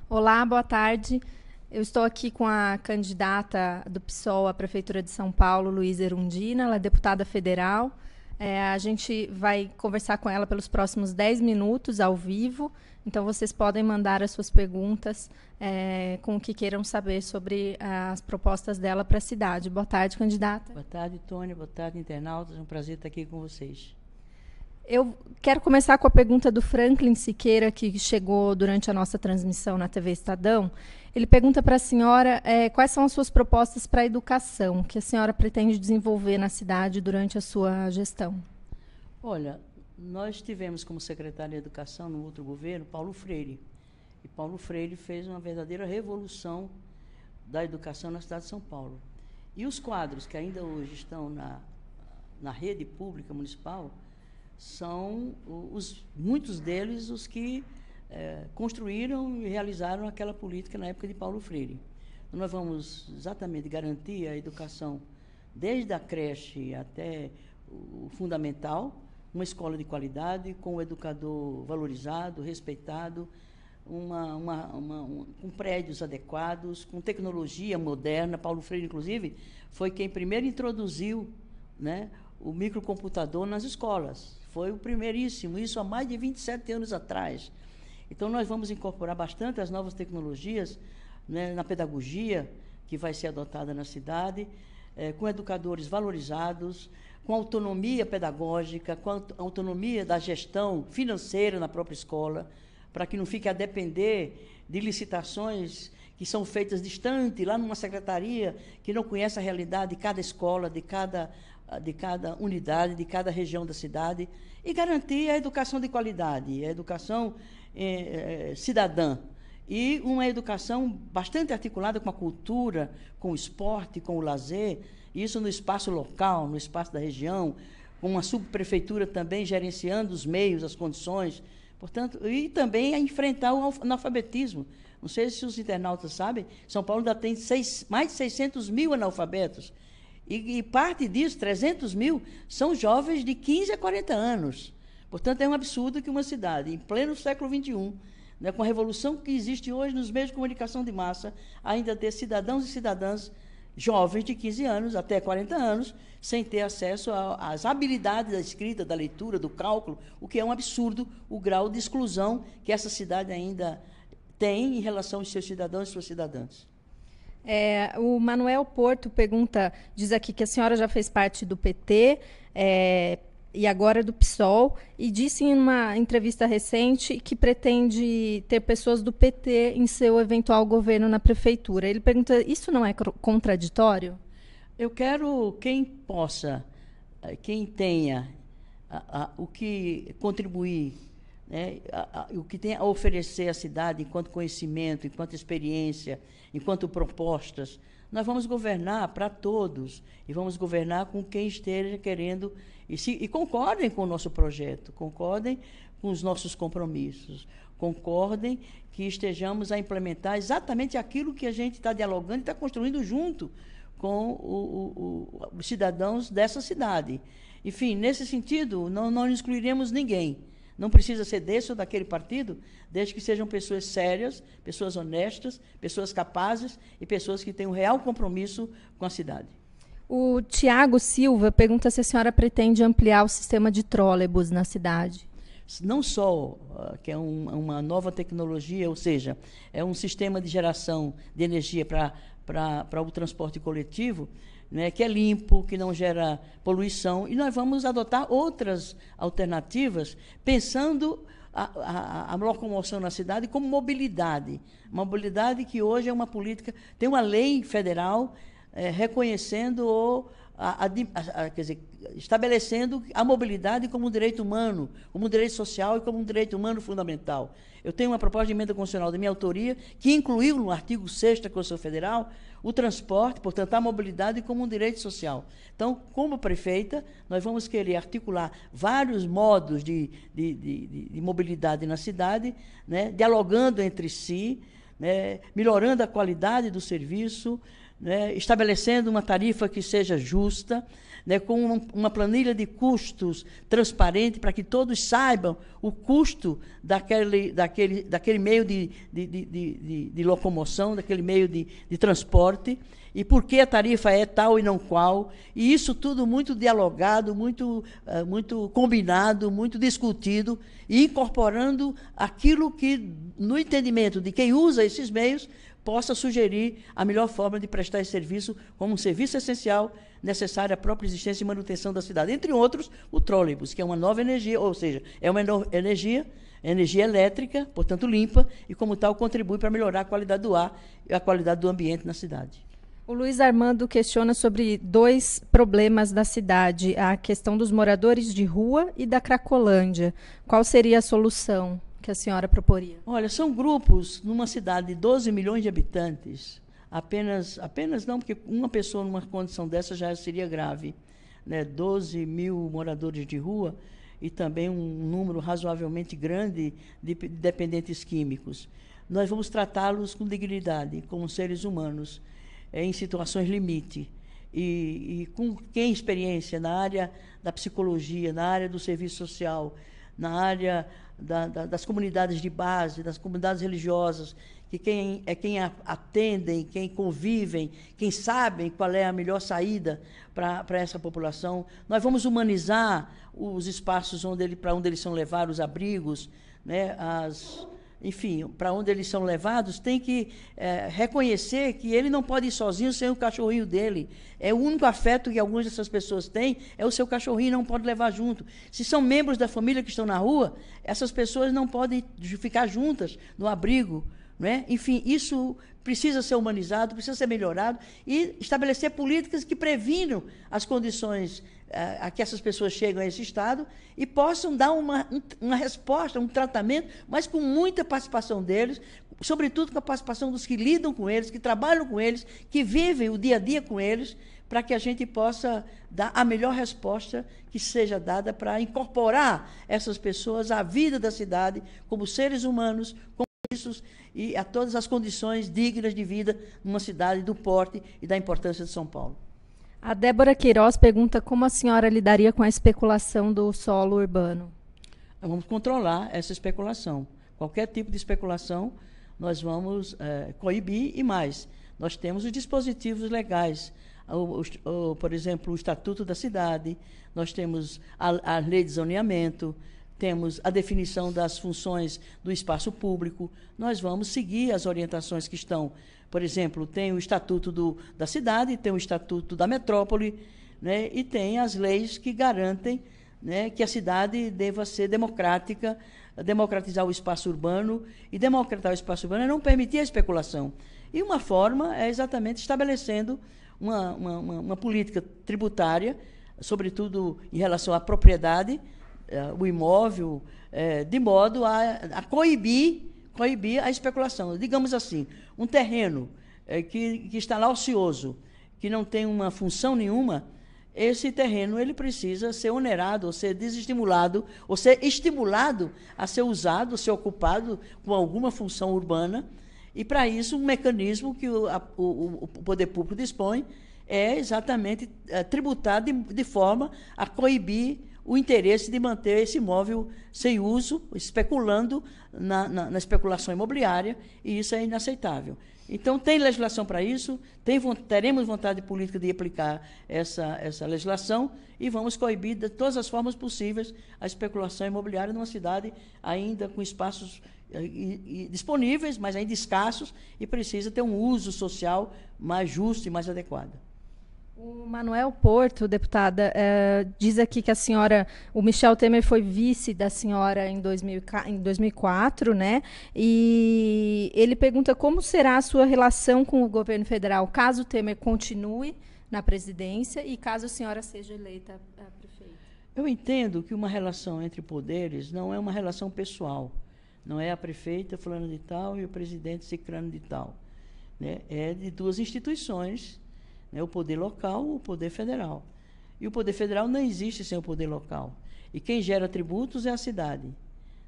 Olá, boa tarde. Eu estou aqui com a candidata do PSOL à Prefeitura de São Paulo, Luísa Erundina, ela é deputada federal. A gente vai conversar com ela pelos próximos 10 minutos ao vivo, então vocês podem mandar as suas perguntas com o que queiram saber sobre as propostas dela para a cidade. Boa tarde, candidata. Boa tarde, Tônia. Boa tarde, internautas. É um prazer estar aqui com vocês. Eu quero começar com a pergunta do Franklin Siqueira, que chegou durante a nossa transmissão na TV Estadão. Ele pergunta para a senhora quais são as suas propostas para a educação que a senhora pretende desenvolver na cidade durante a sua gestão. Olha, nós tivemos como secretário de Educação no outro governo Paulo Freire. E Paulo Freire fez uma verdadeira revolução da educação na cidade de São Paulo. E os quadros que ainda hoje estão na rede pública municipal são muitos deles os que construíram e realizaram aquela política na época de Paulo Freire. Então, nós vamos exatamente garantir a educação desde a creche até o fundamental, uma escola de qualidade, com o educador valorizado, respeitado, com prédios adequados, com tecnologia moderna. Paulo Freire, inclusive, foi quem primeiro introduziu, né, o microcomputador nas escolas. Foi o primeiríssimo, isso há mais de 27 anos atrás. Então, nós vamos incorporar bastante as novas tecnologias, né, na pedagogia que vai ser adotada na cidade, com educadores valorizados, com autonomia pedagógica, com autonomia da gestão financeira na própria escola, para que não fique a depender de licitações que são feitas distante, lá numa secretaria, que não conhece a realidade de cada escola, de cada unidade, de cada região da cidade, e garantir a educação de qualidade, a educação cidadã, e uma educação bastante articulada com a cultura, com o esporte, com o lazer, isso no espaço local, no espaço da região, com uma subprefeitura também gerenciando os meios, as condições, portanto, e também a enfrentar o analfabetismo. Não sei se os internautas sabem, São Paulo ainda tem mais de 600 mil analfabetos, e parte disso, 300 mil, são jovens de 15 a 40 anos. Portanto, é um absurdo que uma cidade, em pleno século XXI, né, com a revolução que existe hoje nos meios de comunicação de massa, ainda ter cidadãos e cidadãs jovens de 15 anos até 40 anos, sem ter acesso às habilidades da escrita, da leitura, do cálculo, o que é um absurdo, o grau de exclusão que essa cidade ainda tem em relação aos seus cidadãos e suas cidadãs. O Manuel Porto diz aqui que a senhora já fez parte do PT e agora do PSOL, e disse em uma entrevista recente que pretende ter pessoas do PT em seu eventual governo na prefeitura. Ele pergunta, isso não é contraditório? Eu quero quem tenha o que contribuir, né, o que tem a oferecer à cidade enquanto conhecimento, enquanto experiência, enquanto propostas. Nós vamos governar para todos e vamos governar com quem esteja querendo e concordem com o nosso projeto, concordem com os nossos compromissos, concordem que estejamos a implementar exatamente aquilo que a gente está dialogando e está construindo junto com os cidadãos dessa cidade. Enfim, nesse sentido, não excluiremos ninguém. Não precisa ser desse ou daquele partido, desde que sejam pessoas sérias, pessoas honestas, pessoas capazes e pessoas que tenham um real compromisso com a cidade. O Tiago Silva pergunta se a senhora pretende ampliar o sistema de trólebus na cidade. Não só que é uma nova tecnologia, ou seja, é um sistema de geração de energia para o transporte coletivo, né, que é limpo, que não gera poluição, e nós vamos adotar outras alternativas, pensando a locomoção na cidade como mobilidade. Mobilidade que hoje é uma política, tem uma lei federal reconhecendo quer dizer, estabelecendo a mobilidade como um direito humano, como um direito social e como um direito humano fundamental. Eu tenho uma proposta de emenda constitucional de minha autoria que incluiu no artigo 6º da Constituição Federal o transporte, portanto, a mobilidade como um direito social. Então, como prefeita, nós vamos querer articular vários modos de mobilidade na cidade, né, dialogando entre si, né, melhorando a qualidade do serviço, né, estabelecendo uma tarifa que seja justa, né, com uma planilha de custos transparente para que todos saibam o custo daquele meio de locomoção, daquele meio de transporte, e por que a tarifa é tal e não qual, e isso tudo muito dialogado, muito combinado, muito discutido, e incorporando aquilo que, no entendimento de quem usa esses meios, possa sugerir a melhor forma de prestar esse serviço como um serviço essencial necessário à própria existência e manutenção da cidade. Entre outros, o trólebus, que é uma nova energia, ou seja, é uma energia elétrica, portanto limpa, e como tal contribui para melhorar a qualidade do ar e a qualidade do ambiente na cidade. O Luiz Armando questiona sobre 2 problemas da cidade, a questão dos moradores de rua e da Cracolândia. Qual seria a solução que a senhora proporia? Olha, são grupos, numa cidade de 12 milhões de habitantes, apenas não, porque uma pessoa numa condição dessa já seria grave, né? 12 mil moradores de rua e também um número razoavelmente grande de dependentes químicos. Nós vamos tratá-los com dignidade, como seres humanos, em situações limite, e com quem experiência na área da psicologia, na área do serviço social, na área das comunidades de base, das comunidades religiosas, que quem atendem, quem convivem, quem sabem qual é a melhor saída para essa população. Nós vamos humanizar os espaços para onde eles são levados, os abrigos, né, enfim, para onde eles são levados, tem que reconhecer que ele não pode ir sozinho sem o cachorrinho dele. É o único afeto que algumas dessas pessoas têm, é o seu cachorrinho, não pode levar junto. Se são membros da família que estão na rua, essas pessoas não podem ficar juntas no abrigo, não é? Enfim, isso precisa ser humanizado, precisa ser melhorado e estabelecer políticas que previnam as condições a que essas pessoas chegam a esse estado e possam dar uma resposta, um tratamento, mas com muita participação deles, sobretudo com a participação dos que lidam com eles, que trabalham com eles, que vivem o dia a dia com eles, para que a gente possa dar a melhor resposta que seja dada para incorporar essas pessoas à vida da cidade como seres humanos, como isso e a todas as condições dignas de vida numa cidade do porte e da importância de São Paulo. A Débora Queiroz pergunta como a senhora lidaria com a especulação do solo urbano. Vamos controlar essa especulação. Qualquer tipo de especulação nós vamos coibir e mais. Nós temos os dispositivos legais, por exemplo, o Estatuto da Cidade, nós temos a Lei de Zoneamento, temos a definição das funções do espaço público, nós vamos seguir as orientações que estão. Por exemplo, tem o Estatuto da Cidade, tem o Estatuto da Metrópole, né, e tem as leis que garantem, né, que a cidade deva ser democrática, democratizar o espaço urbano, e democratizar o espaço urbano é não permitir a especulação. E uma forma é exatamente estabelecendo uma política tributária, sobretudo em relação à propriedade, o imóvel, de modo a coibir a especulação. Digamos assim, um terreno que está lá ocioso, que não tem uma função nenhuma, esse terreno ele precisa ser onerado, ou ser desestimulado, ou ser estimulado a ser usado, ser ocupado com alguma função urbana. E, para isso, um mecanismo que o poder público dispõe é exatamente tributar de forma a coibir o interesse de manter esse imóvel sem uso, especulando na especulação imobiliária, e isso é inaceitável. Então, tem legislação para isso, teremos vontade política de aplicar essa legislação e vamos coibir de todas as formas possíveis a especulação imobiliária numa cidade ainda com espaços disponíveis, mas ainda escassos, e precisa ter um uso social mais justo e mais adequado. O Manuel Porto, deputada, diz aqui que o Michel Temer foi vice da senhora em 2004, né? E ele pergunta como será a sua relação com o governo federal, caso o Temer continue na presidência e caso a senhora seja eleita prefeita. Eu entendo que uma relação entre poderes não é uma relação pessoal. Não é a prefeita fulano de tal e o presidente ciclano de tal, né? É de duas instituições, o poder local, o poder federal. E o poder federal não existe sem o poder local. E quem gera tributos é a cidade,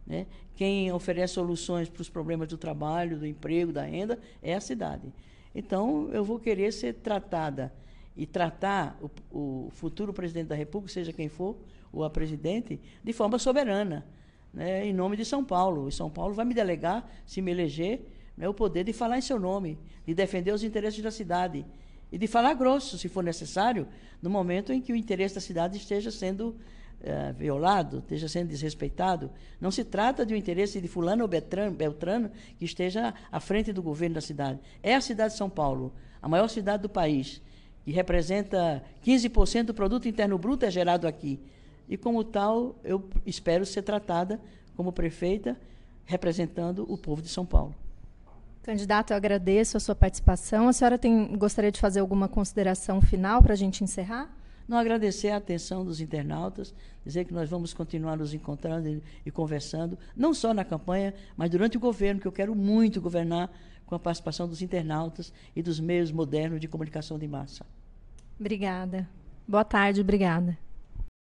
né? Quem oferece soluções para os problemas do trabalho, do emprego, da renda, é a cidade. Então, eu vou querer ser tratada e tratar o futuro presidente da República, seja quem for, ou a presidente, de forma soberana, né, em nome de São Paulo. E São Paulo vai me delegar, se me eleger, né, o poder de falar em seu nome, de defender os interesses da cidade e de falar grosso, se for necessário, no momento em que o interesse da cidade esteja sendo violado, esteja sendo desrespeitado. Não se trata de um interesse de fulano ou beltrano que esteja à frente do governo da cidade. É a cidade de São Paulo, a maior cidade do país, que representa 15% do produto interno bruto é gerado aqui. E, como tal, eu espero ser tratada como prefeita, representando o povo de São Paulo. Candidato, eu agradeço a sua participação. A senhora gostaria de fazer alguma consideração final para a gente encerrar? Não, agradecer a atenção dos internautas, dizer que nós vamos continuar nos encontrando e conversando, não só na campanha, mas durante o governo, que eu quero muito governar com a participação dos internautas e dos meios modernos de comunicação de massa. Obrigada. Boa tarde, obrigada.